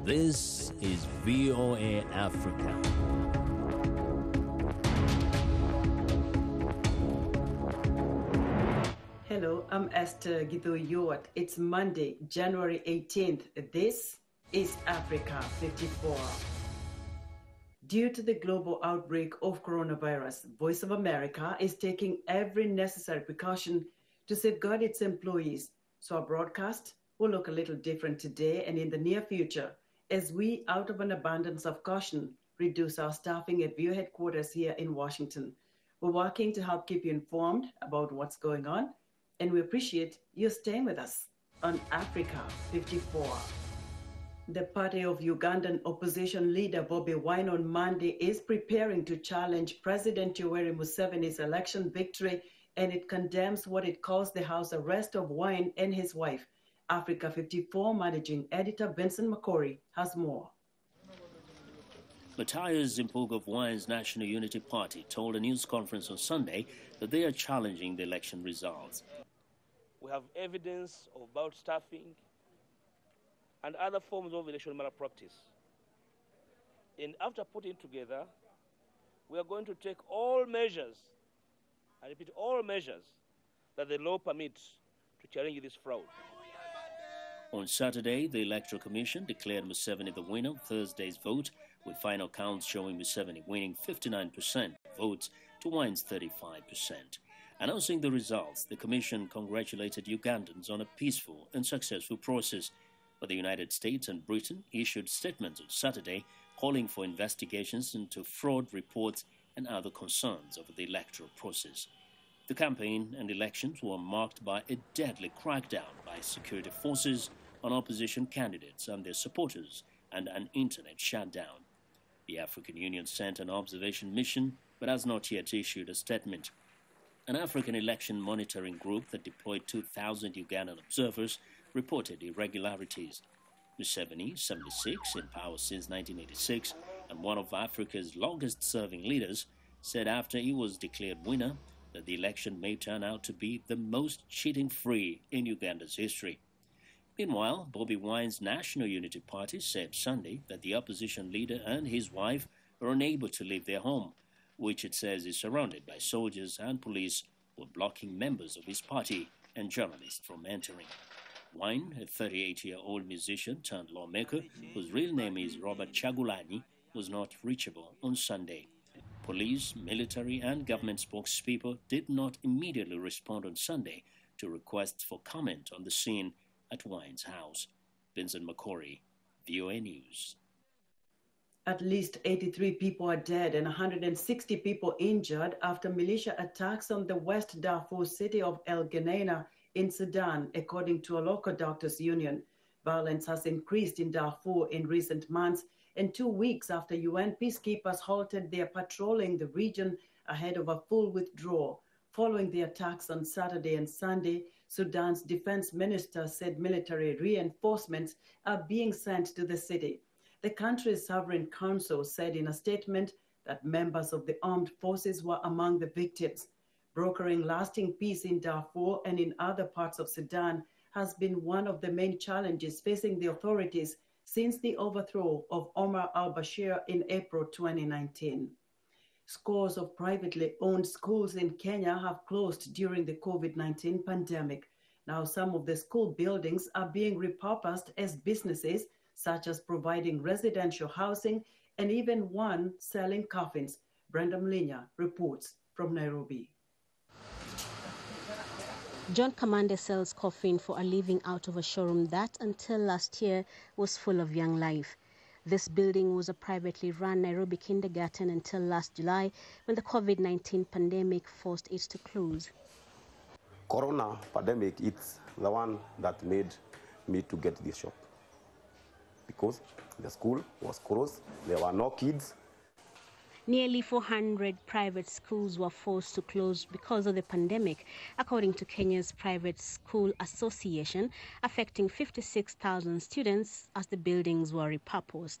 This is VOA Africa. Hello, I'm Esther Githui-Ewart. It's Monday, January 18th. This is Africa 54. Due to the global outbreak of coronavirus, Voice of America is taking every necessary precaution to safeguard its employees. So our broadcast will look a little different today and in the near future as we, out of an abundance of caution, reduce our staffing at VOA headquarters here in Washington. We're working to help keep you informed about what's going on, and we appreciate you staying with us on Africa 54. The party of Ugandan opposition leader Bobi Wine on Monday is preparing to challenge President Yoweri Museveni's election victory, and it condemns what it calls the house arrest of Wine and his wife. Africa 54 managing editor Vincent McCory has more. Matthias Zimpuga of Wine's National Unity Party told a news conference on Sunday that they are challenging the election results. We have evidence about staffing and other forms of election malpractice. And after putting together, we are going to take all measures, I repeat, all measures that the law permits to challenge this fraud. On Saturday, the Electoral Commission declared Museveni the winner of Thursday's vote, with final counts showing Museveni winning 59% votes to Wine's 35%. Announcing the results, the Commission congratulated Ugandans on a peaceful and successful process. But the United States and Britain issued statements on Saturday calling for investigations into fraud reports and other concerns over the electoral process. The campaign and elections were marked by a deadly crackdown by security forces on opposition candidates and their supporters and an internet shutdown. The African Union sent an observation mission but has not yet issued a statement. An African election monitoring group that deployed 2,000 Ugandan observers reported irregularities. Museveni, 76, in power since 1986, and one of Africa's longest-serving leaders, said after he was declared winner that the election may turn out to be the most cheating-free in Uganda's history. Meanwhile, Bobi Wine's National Unity Party said Sunday that the opposition leader and his wife were unable to leave their home, which it says is surrounded by soldiers and police who were blocking members of his party and journalists from entering. Wine, a 38-year-old musician turned lawmaker, whose real name is Robert Chagulanyi, was not reachable on Sunday. Police, military, and government spokespeople did not immediately respond on Sunday to requests for comment on the scene at Wine's house. Vincent McCory, VOA News. At least 83 people are dead and 160 people injured after militia attacks on the West Darfur city of Geneina in Sudan, according to a local doctors' union. Violence has increased in Darfur in recent months, and 2 weeks after UN peacekeepers halted their patrolling the region ahead of a full withdrawal. Following the attacks on Saturday and Sunday, Sudan's defense minister said military reinforcements are being sent to the city. The country's sovereign council said in a statement that members of the armed forces were among the victims. Brokering lasting peace in Darfur and in other parts of Sudan has been one of the main challenges facing the authorities since the overthrow of Omar al-Bashir in April 2019. Scores of privately owned schools in Kenya have closed during the COVID-19 pandemic. Now some of the school buildings are being repurposed as businesses, such as providing residential housing and even one selling coffins. Brenda Mlinya reports from Nairobi. John Kamande sells coffin for a living out of a showroom that, until last year, was full of young life. This building was a privately run Nairobi kindergarten until last July, when the COVID-19 pandemic forced it to close. Corona pandemic, it's the one that made me to get this shop. Because the school was closed, there were no kids. Nearly 400 private schools were forced to close because of the pandemic, according to Kenya's Private School Association, affecting 56,000 students as the buildings were repurposed.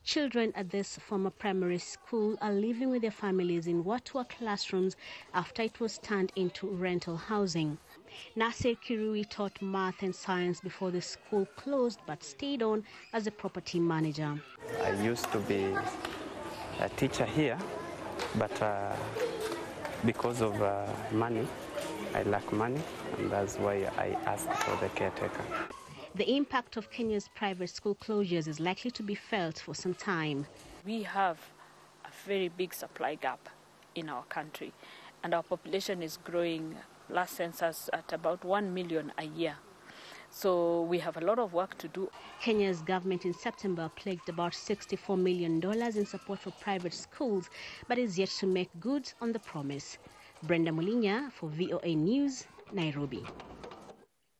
Children at this former primary school are living with their families in what were classrooms after it was turned into rental housing. Nasir Kirui taught math and science before the school closed but stayed on as a property manager. I used to be a teacher here, but because of money, I lack money, and that's why I asked for the caretaker. The impact of Kenya's private school closures is likely to be felt for some time. We have a very big supply gap in our country, and our population is growing, last census, at about 1 million a year. So we have a lot of work to do. Kenya's government in September pledged about $64 million in support for private schools, but is yet to make good on the promise. Brenda Mulinya for VOA News, Nairobi.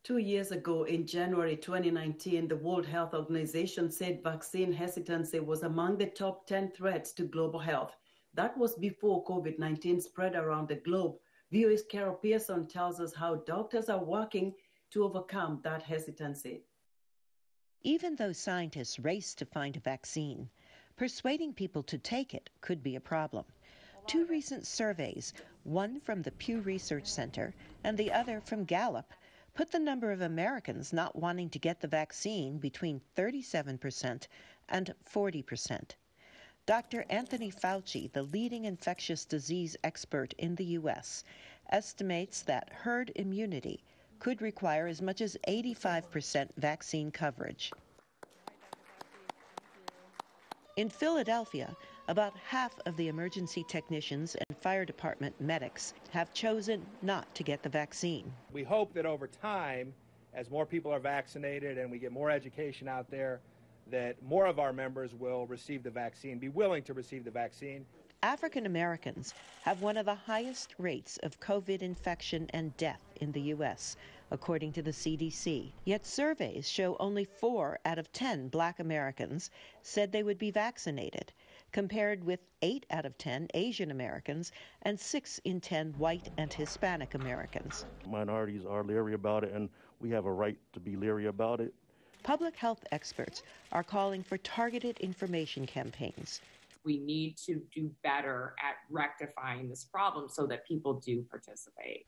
2 years ago, in January 2019, the World Health Organization said vaccine hesitancy was among the top 10 threats to global health. That was before COVID-19 spread around the globe. VOA's Carol Pearson tells us how doctors are working to overcome that hesitancy. Even though scientists race to find a vaccine, persuading people to take it could be a problem. Two recent surveys, one from the Pew Research Center and the other from Gallup, put the number of Americans not wanting to get the vaccine between 37% and 40%. Dr. Anthony Fauci, the leading infectious disease expert in the U.S., estimates that herd immunity could require as much as 85% vaccine coverage. In Philadelphia, about half of the emergency technicians and fire department medics have chosen not to get the vaccine. We hope that over time, as more people are vaccinated and we get more education out there, that more of our members will receive the vaccine, be willing to receive the vaccine. African Americans have one of the highest rates of COVID infection and death in the U.S., according to the CDC. Yet surveys show only 4 out of 10 Black Americans said they would be vaccinated, compared with 8 out of 10 Asian Americans and 6 in 10 white and Hispanic Americans. Minorities are leery about it, and we have a right to be leery about it. Public health experts are calling for targeted information campaigns. We need to do better at rectifying this problem so that people do participate.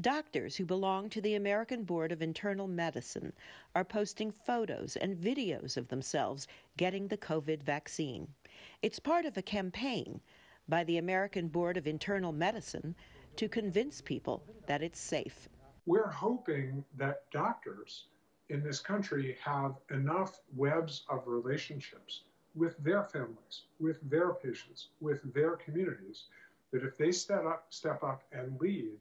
Doctors who belong to the American Board of Internal Medicine are posting photos and videos of themselves getting the COVID vaccine. It's part of a campaign by the American Board of Internal Medicine to convince people that it's safe. We're hoping that doctors in this country have enough webs of relationships with their families, with their patients, with their communities, that if they step up and lead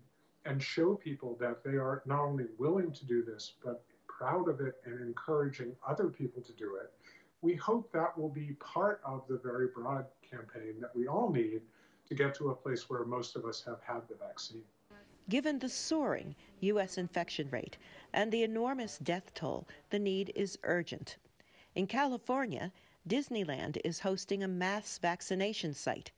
and show people that they are not only willing to do this, but proud of it and encouraging other people to do it, we hope that will be part of the very broad campaign that we all need to get to a place where most of us have had the vaccine. Given the soaring U.S. infection rate and the enormous death toll, the need is urgent. In California, Disneyland is hosting a mass vaccination site.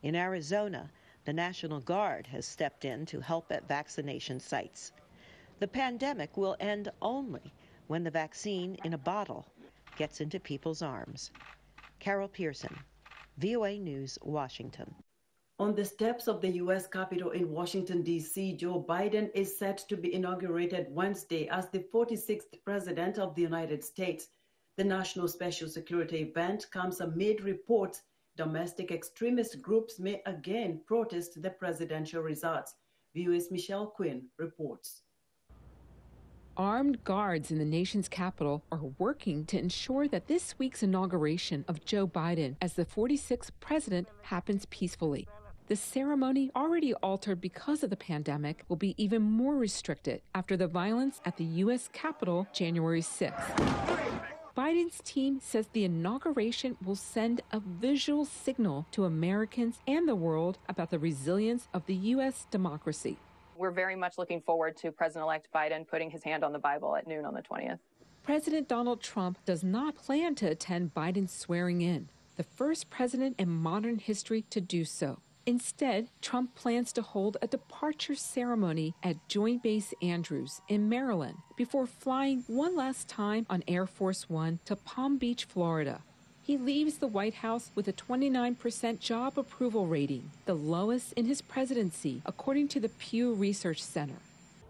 In Arizona, the National Guard has stepped in to help at vaccination sites. The pandemic will end only when the vaccine in a bottle gets into people's arms. Carol Pearson, VOA News, Washington. On the steps of the U.S. Capitol in Washington, D.C., Joe Biden is set to be inaugurated Wednesday as the 46th President of the United States. The National Special Security event comes amid reports domestic extremist groups may again protest the presidential results. VOA's Michelle Quinn reports. Armed guards in the nation's capital are working to ensure that this week's inauguration of Joe Biden as the 46th president happens peacefully. The ceremony, already altered because of the pandemic, will be even more restricted after the violence at the U.S. Capitol January 6th. Biden's team says the inauguration will send a visual signal to Americans and the world about the resilience of the U.S. democracy. We're very much looking forward to President-elect Biden putting his hand on the Bible at noon on the 20th. President Donald Trump does not plan to attend Biden's swearing in, the first president in modern history to do so. Instead, Trump plans to hold a departure ceremony at Joint Base Andrews in Maryland before flying one last time on Air Force One to Palm Beach, Florida. He leaves the White House with a 29% job approval rating, the lowest in his presidency, according to the Pew Research Center.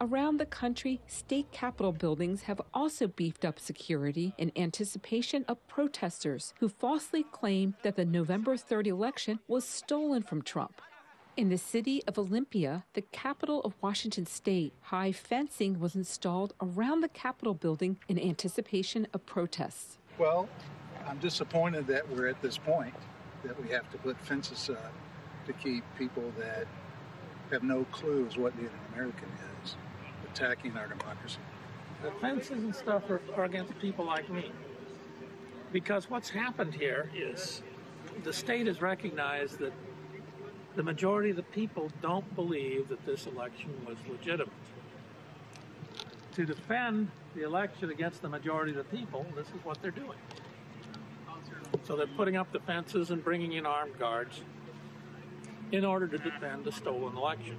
Around the country, state capitol buildings have also beefed up security in anticipation of protesters who falsely claim that the November 3rd election was stolen from Trump. In the city of Olympia, the capital of Washington state, high fencing was installed around the Capitol building in anticipation of protests. Well, I'm disappointed that we're at this point, that we have to put fences up to keep people that have no clue as what being an American is, attacking our democracy. The fences and stuff are against people like me. Because what's happened here is the state has recognized that the majority of the people don't believe that this election was legitimate. To defend the election against the majority of the people, this is what they're doing. So they're putting up the fences and bringing in armed guards in order to defend a stolen election.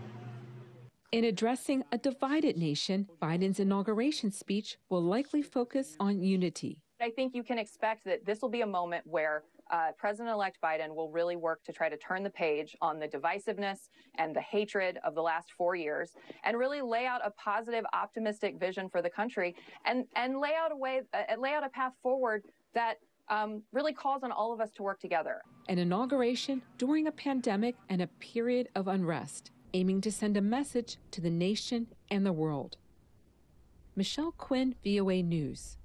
In addressing a divided nation, Biden's inauguration speech will likely focus on unity. I think you can expect that this will be a moment where President-elect Biden will really work to try to turn the page on the divisiveness and the hatred of the last 4 years and really lay out a positive, optimistic vision for the country and lay out a path forward that really calls on all of us to work together. An inauguration during a pandemic and a period of unrest, aiming to send a message to the nation and the world. Michelle Quinn, VOA News.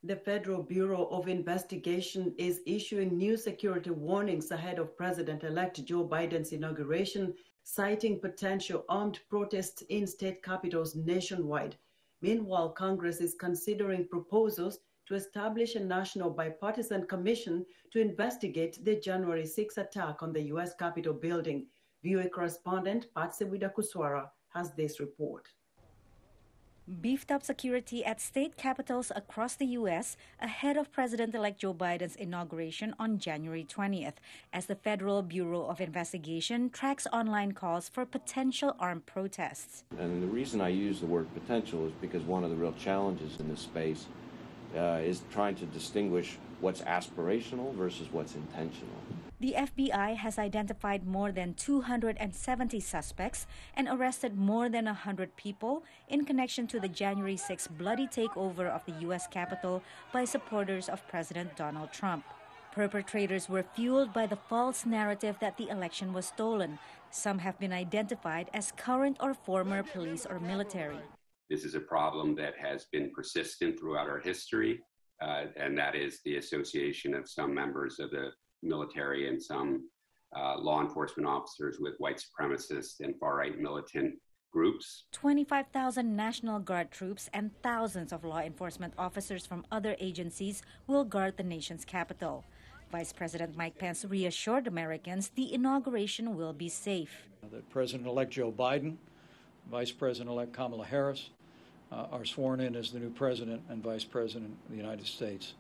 The Federal Bureau of Investigation is issuing new security warnings ahead of President-elect Joe Biden's inauguration, citing potential armed protests in state capitals nationwide. Meanwhile, Congress is considering proposals to establish a national bipartisan commission to investigate the January 6 attack on the U.S. Capitol building. VOA correspondent Patsy Widakuswara has this report. Beefed up security at state capitals across the U.S. ahead of President-elect Joe Biden's inauguration on January 20th, as the Federal Bureau of Investigation tracks online calls for potential armed protests. And the reason I use the word potential is because one of the real challenges in this space is trying to distinguish what's aspirational versus what's intentional. The FBI has identified more than 270 suspects and arrested more than 100 people in connection to the January 6 bloody takeover of the U.S. Capitol by supporters of President Donald Trump. Perpetrators were fueled by the false narrative that the election was stolen. Some have been identified as current or former police or military. This is a problem that has been persistent throughout our history, and that is the association of some members of the military and some law enforcement officers with white supremacist and far-right militant groups. 25,000 National Guard troops and thousands of law enforcement officers from other agencies will guard the nation's capital. Vice President Mike Pence reassured Americans the inauguration will be safe. That President-elect Joe Biden, Vice President-elect Kamala Harris are sworn in as the new President and Vice President of the United States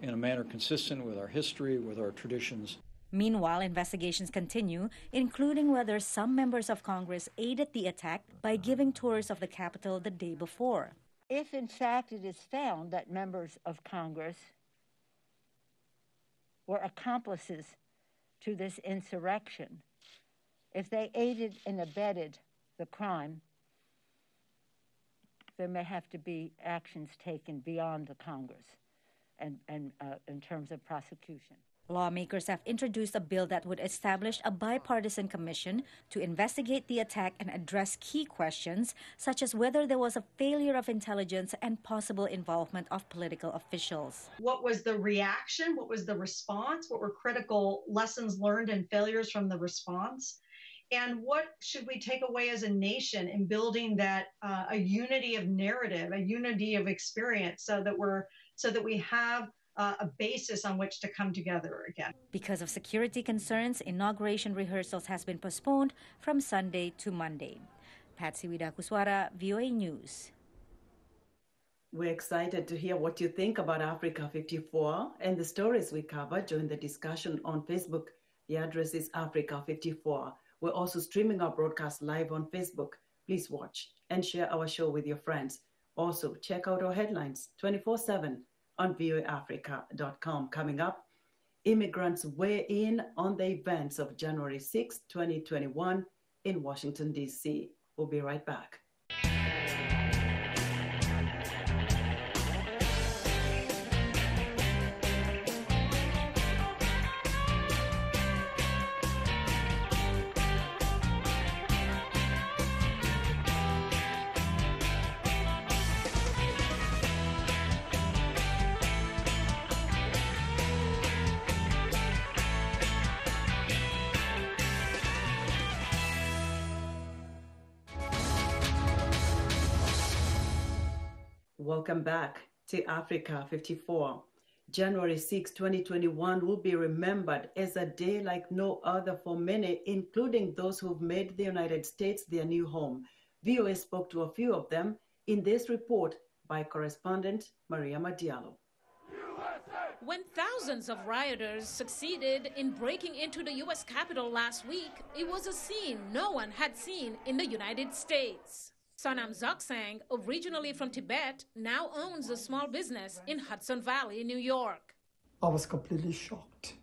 in a manner consistent with our history, with our traditions. Meanwhile, investigations continue, including whether some members of Congress aided the attack by giving tours of the Capitol the day before. If, in fact, it is found that members of Congress were accomplices to this insurrection, if they aided and abetted the crime, there may have to be actions taken beyond the Congress and in terms of prosecution. Lawmakers have introduced a bill that would establish a bipartisan commission to investigate the attack and address key questions, such as whether there was a failure of intelligence and possible involvement of political officials. What was the reaction? What was the response? What were critical lessons learned and failures from the response? And what should we take away as a nation in building that a unity of narrative, a unity of experience, so that we have a basis on which to come together again. Because of security concerns, inauguration rehearsals has been postponed from Sunday to Monday. Patsy Widakuswara, VOA News. We're excited to hear what you think about Africa 54 and the stories we cover. Join the discussion on Facebook. The address is Africa 54. We're also streaming our broadcast live on Facebook. Please watch and share our show with your friends. Also, check out our headlines 24/7 on voaafrica.com. Coming up, immigrants weigh in on the events of January 6, 2021 in Washington, D.C. We'll be right back. Welcome back to Africa 54. January 6, 2021 will be remembered as a day like no other for many, including those who've made the United States their new home. VOA spoke to a few of them in this report by correspondent Maria Madiallo. When thousands of rioters succeeded in breaking into the U.S. Capitol last week, it was a scene no one had seen in the United States. Sonam Zoksang, originally from Tibet, now owns a small business in Hudson Valley, New York. I was completely shocked.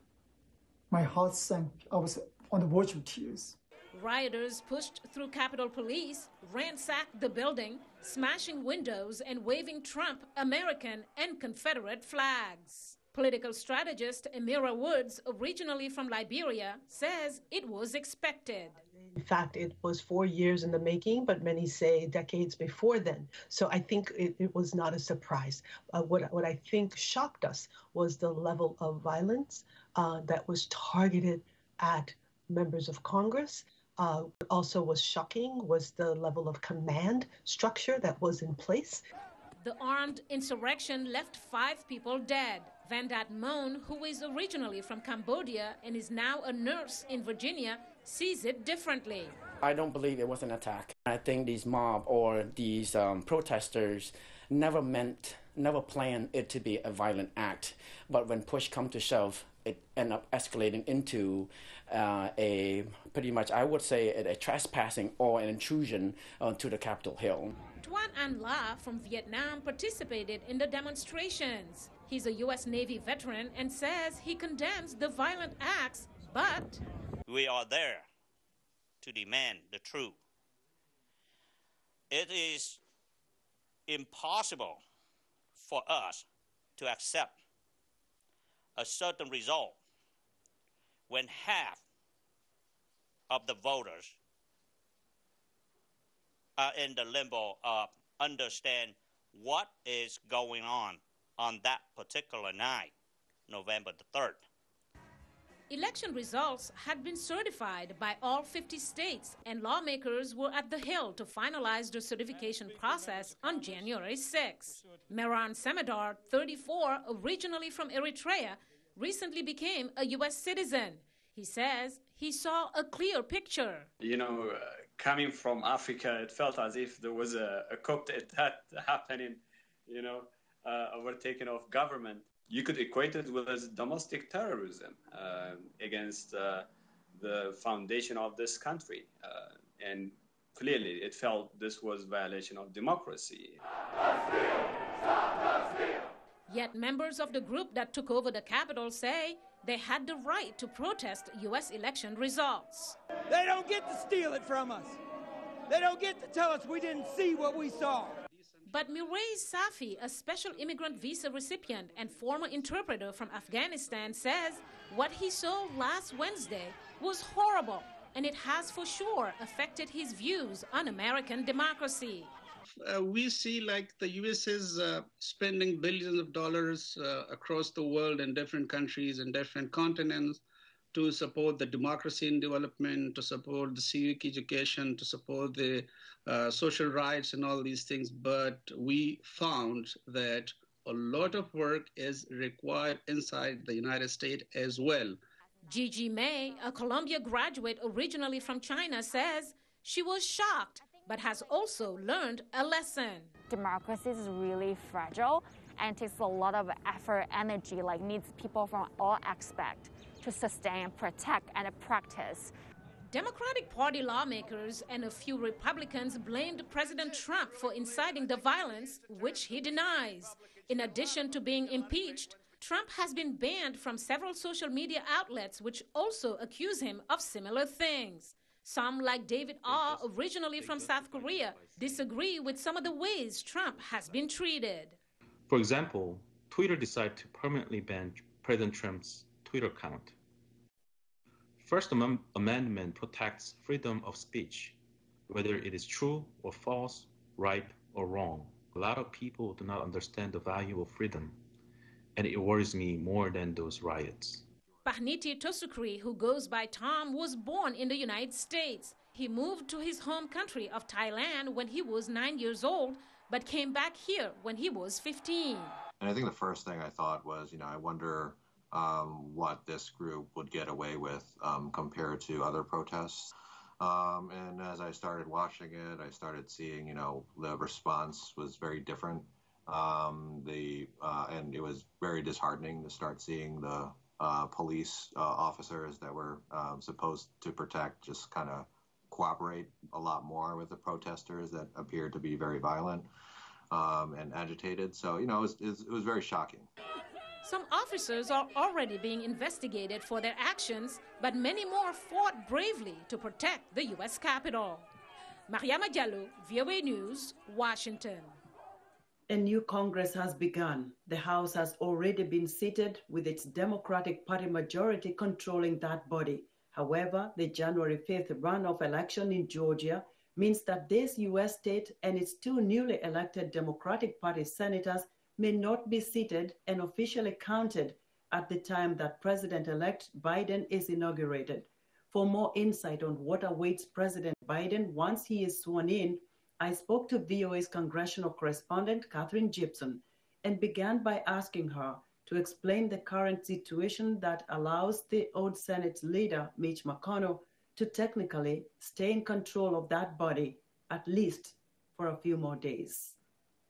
My heart sank. I was on the verge of tears. Rioters pushed through Capitol Police, ransacked the building, smashing windows and waving Trump, American, and Confederate flags. Political strategist Amira Woods, originally from Liberia, says it was expected. In fact, it was 4 years in the making, but many say decades before then. So I think it was not a surprise. What I think shocked us was the level of violence that was targeted at members of Congress. What also was shocking was the level of command structure that was in place. The armed insurrection left 5 people dead. Vanndhath, who is originally from Cambodia and is now a nurse in Virginia, sees it differently. I don't believe it was an attack. I think these mob or these protesters never planned it to be a violent act. But when push come to shove, it ended up escalating into pretty much, I would say, a trespassing or an intrusion to the Capitol Hill. Tuan An La from Vietnam participated in the demonstrations. He's a U.S. Navy veteran and says he condemns the violent acts, but we are there to demand the truth. It is impossible for us to accept a certain result when half of the voters are in the limbo of understand what is going on that particular night, November the 3rd. Election results had been certified by all 50 states, and lawmakers were at the Hill to finalize the certification process on January 6. Mehran Semedar, 34, originally from Eritrea, recently became a U.S. citizen. He says he saw a clear picture. Coming from Africa, it felt as if there was a coup d'etat happening, overtaking of government. You could equate it with domestic terrorism against the foundation of this country. And clearly, it felt this was violation of democracy. Yet members of the group that took over the Capitol say they had the right to protest U.S. election results. They don't get to steal it from us. They don't get to tell us we didn't see what we saw. But Mireille Safi, a special immigrant visa recipient and former interpreter from Afghanistan, says what he saw last Wednesday was horrible, and it has for sure affected his views on American democracy. We see like the U.S. is spending billions of dollars across the world in different countries and different continents to support the democracy in development, to support the civic education, to support the social rights and all these things. But we found that a lot of work is required inside the United States as well. Gigi May, a Columbia graduate originally from China, says she was shocked, but has also learned a lesson. Democracy is really fragile and takes a lot of effort, energy, needs people from all aspects to sustain, protect, and practice. Democratic Party lawmakers and a few Republicans blamed President Trump for inciting the violence, which he denies. In addition to being impeached, Trump has been banned from several social media outlets, which also accuse him of similar things. Some, like David Ah, originally from South Korea, disagree with some of the ways Trump has been treated. For example, Twitter decided to permanently ban President Trump's Twitter account. First Amendment protects freedom of speech, whether it is true or false, right or wrong. A lot of people do not understand the value of freedom, and it worries me more than those riots. Pahniti Tosukri, who goes by Tom, was born in the United States. He moved to his home country of Thailand when he was 9 years old, but came back here when he was 15. And I think the first thing I thought was, I wonder what this group would get away with compared to other protests. And as I started watching it, I started seeing, the response was very different. And it was very disheartening to start seeing the police officers that were supposed to protect just kind of cooperate a lot more with the protesters that appeared to be very violent and agitated. So, it was very shocking. Some officers are already being investigated for their actions, but many more fought bravely to protect the U.S. Capitol. Mariama Diallo, VOA News, Washington. A new Congress has begun. The House has already been seated with its Democratic Party majority controlling that body. However, the January 5th runoff election in Georgia means that this U.S. state and its two newly elected Democratic Party senators may not be seated and officially counted at the time that President-elect Biden is inaugurated. For more insight on what awaits President Biden once he is sworn in, I spoke to VOA's congressional correspondent, Catherine Gibson, and began by asking her to explain the current situation that allows the old Senate leader, Mitch McConnell, to technically stay in control of that body, at least for a few more days.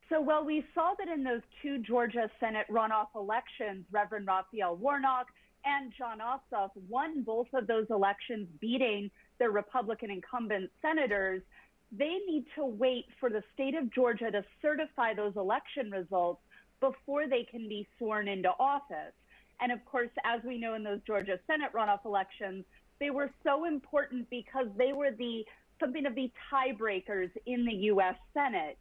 So, we saw that in those two Georgia Senate runoff elections, Reverend Raphael Warnock and Jon Ossoff won both of those elections, beating their Republican incumbent senators. They need to wait for the state of Georgia to certify those election results before they can be sworn into office. And of course, as we know in those Georgia Senate runoff elections, they were so important because they were something of the tiebreakers in the U.S. Senate.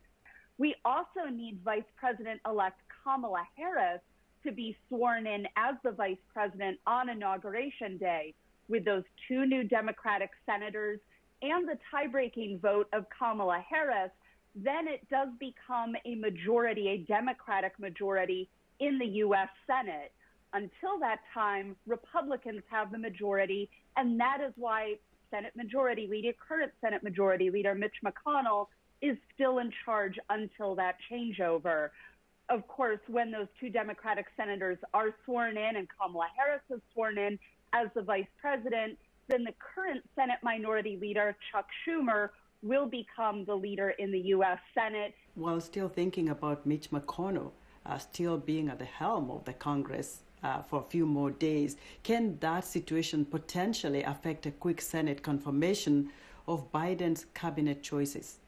We also need Vice President-elect Kamala Harris to be sworn in as the vice president on Inauguration Day. With those two new Democratic senators and the tie-breaking vote of Kamala Harris, then it does become a majority, a Democratic majority in the U.S. Senate. Until that time, Republicans have the majority, and that is why current Senate Majority Leader Mitch McConnell is still in charge until that changeover. Of course, when those two Democratic senators are sworn in and Kamala Harris is sworn in as the vice president, then the current Senate Minority Leader, Chuck Schumer, will become the leader in the U.S. Senate. While still thinking about Mitch McConnell still being at the helm of the Congress for a few more days, can that situation potentially affect a quick Senate confirmation of Biden's cabinet choices?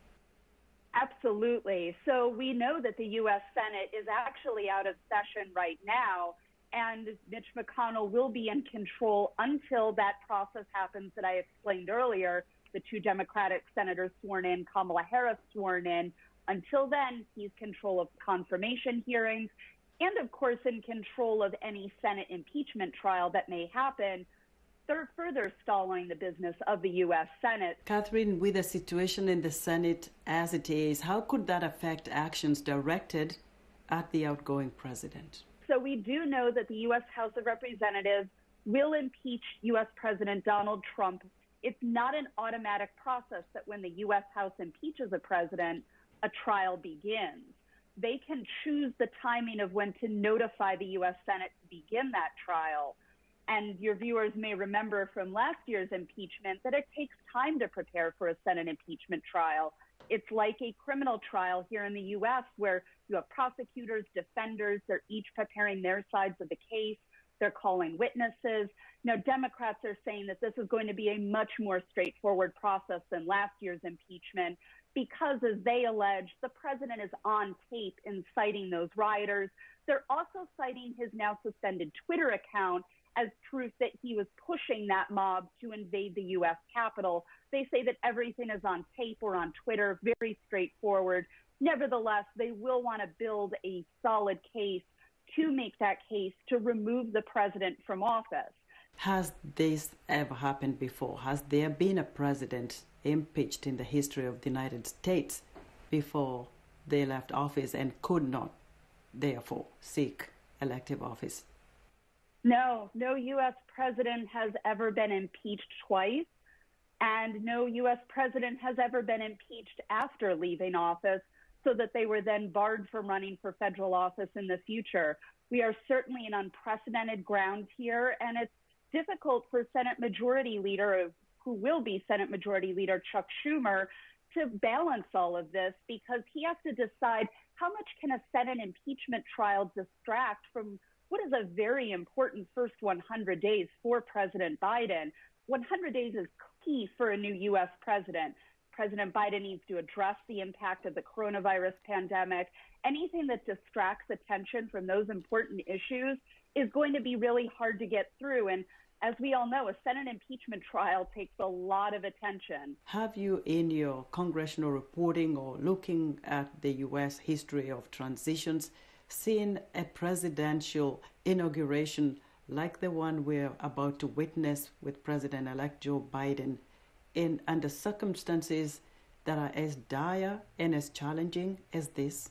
Absolutely. So we know that the U.S. Senate is actually out of session right now, and Mitch McConnell will be in control until that process happens that I explained earlier, the two Democratic senators sworn in, Kamala Harris sworn in. Until then, he's control of confirmation hearings and, of course, in control of any Senate impeachment trial that may happen. They're further stalling the business of the U.S. Senate. Catherine, with the situation in the Senate as it is, how could that affect actions directed at the outgoing president? So we do know that the U.S. House of Representatives will impeach U.S. President Donald Trump. It's not an automatic process that when the U.S. House impeaches a president, a trial begins. They can choose the timing of when to notify the U.S. Senate to begin that trial. And your viewers may remember from last year's impeachment that it takes time to prepare for a Senate impeachment trial. It's like a criminal trial here in the U.S. where you have prosecutors, defenders, they're each preparing their sides of the case. They're calling witnesses. Now, Democrats are saying that this is going to be a much more straightforward process than last year's impeachment because, as they allege, the president is on tape inciting those rioters. They're also citing his now suspended Twitter account as proof that he was pushing that mob to invade the U.S. Capitol. They say that everything is on tape or on Twitter, very straightforward. Nevertheless, they will want to build a solid case to make that case to remove the president from office. Has this ever happened before? Has there been a president impeached in the history of the United States before they left office and could not, therefore, seek elective office? No U.S. president has ever been impeached twice, and no U.S. president has ever been impeached after leaving office. so that they were then barred from running for federal office in the future. We are certainly in unprecedented ground here, and it's difficult for Senate Majority Leader, who will be Senate Majority Leader Chuck Schumer, to balance all of this, because he has to decide how much can a Senate impeachment trial distract from what is a very important first 100 days for President Biden. 100 days is key for a new U.S. president. President Biden needs to address the impact of the coronavirus pandemic. Anything that distracts attention from those important issues is going to be really hard to get through. And as we all know, a Senate impeachment trial takes a lot of attention. Have you, in your congressional reporting or looking at the U.S. history of transitions, seen a presidential inauguration like the one we're about to witness with President-elect Joe Biden under circumstances that are as dire and as challenging as this?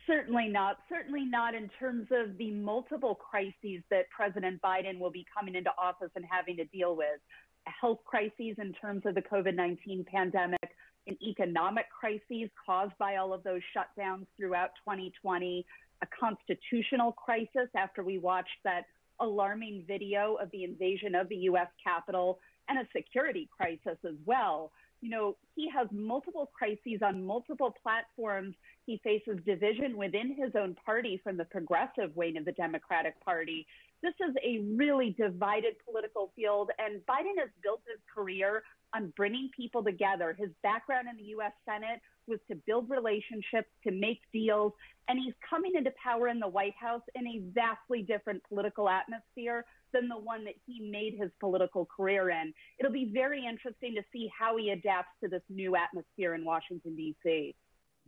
Certainly not. Certainly not in terms of the multiple crises that President Biden will be coming into office and having to deal with. A health crisis in terms of the COVID-19 pandemic, an economic crisis caused by all of those shutdowns throughout 2020, a constitutional crisis after we watched that alarming video of the invasion of the U.S. Capitol, and a security crisis as well. You know, he has multiple crises on multiple platforms. He faces division within his own party from the progressive wing of the Democratic Party. This is a really divided political field, and Biden has built his career on bringing people together. His background in the U.S. Senate was to build relationships, to make deals, and he's coming into power in the White House in a vastly different political atmosphere than the one that he made his political career in. It'll be very interesting to see how he adapts to this new atmosphere in Washington, D.C.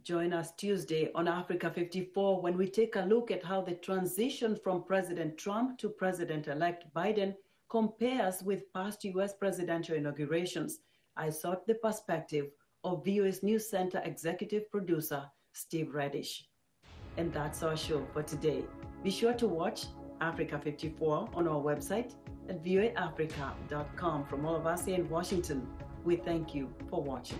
Join us Tuesday on Africa 54 when we take a look at how the transition from President Trump to President-elect Biden compares with past U.S. presidential inaugurations. I sought the perspective of VOA's News Center executive producer, Steve Reddish. And that's our show for today. Be sure to watch Africa 54 on our website at voaafrica.com. From all of us here in Washington, we thank you for watching.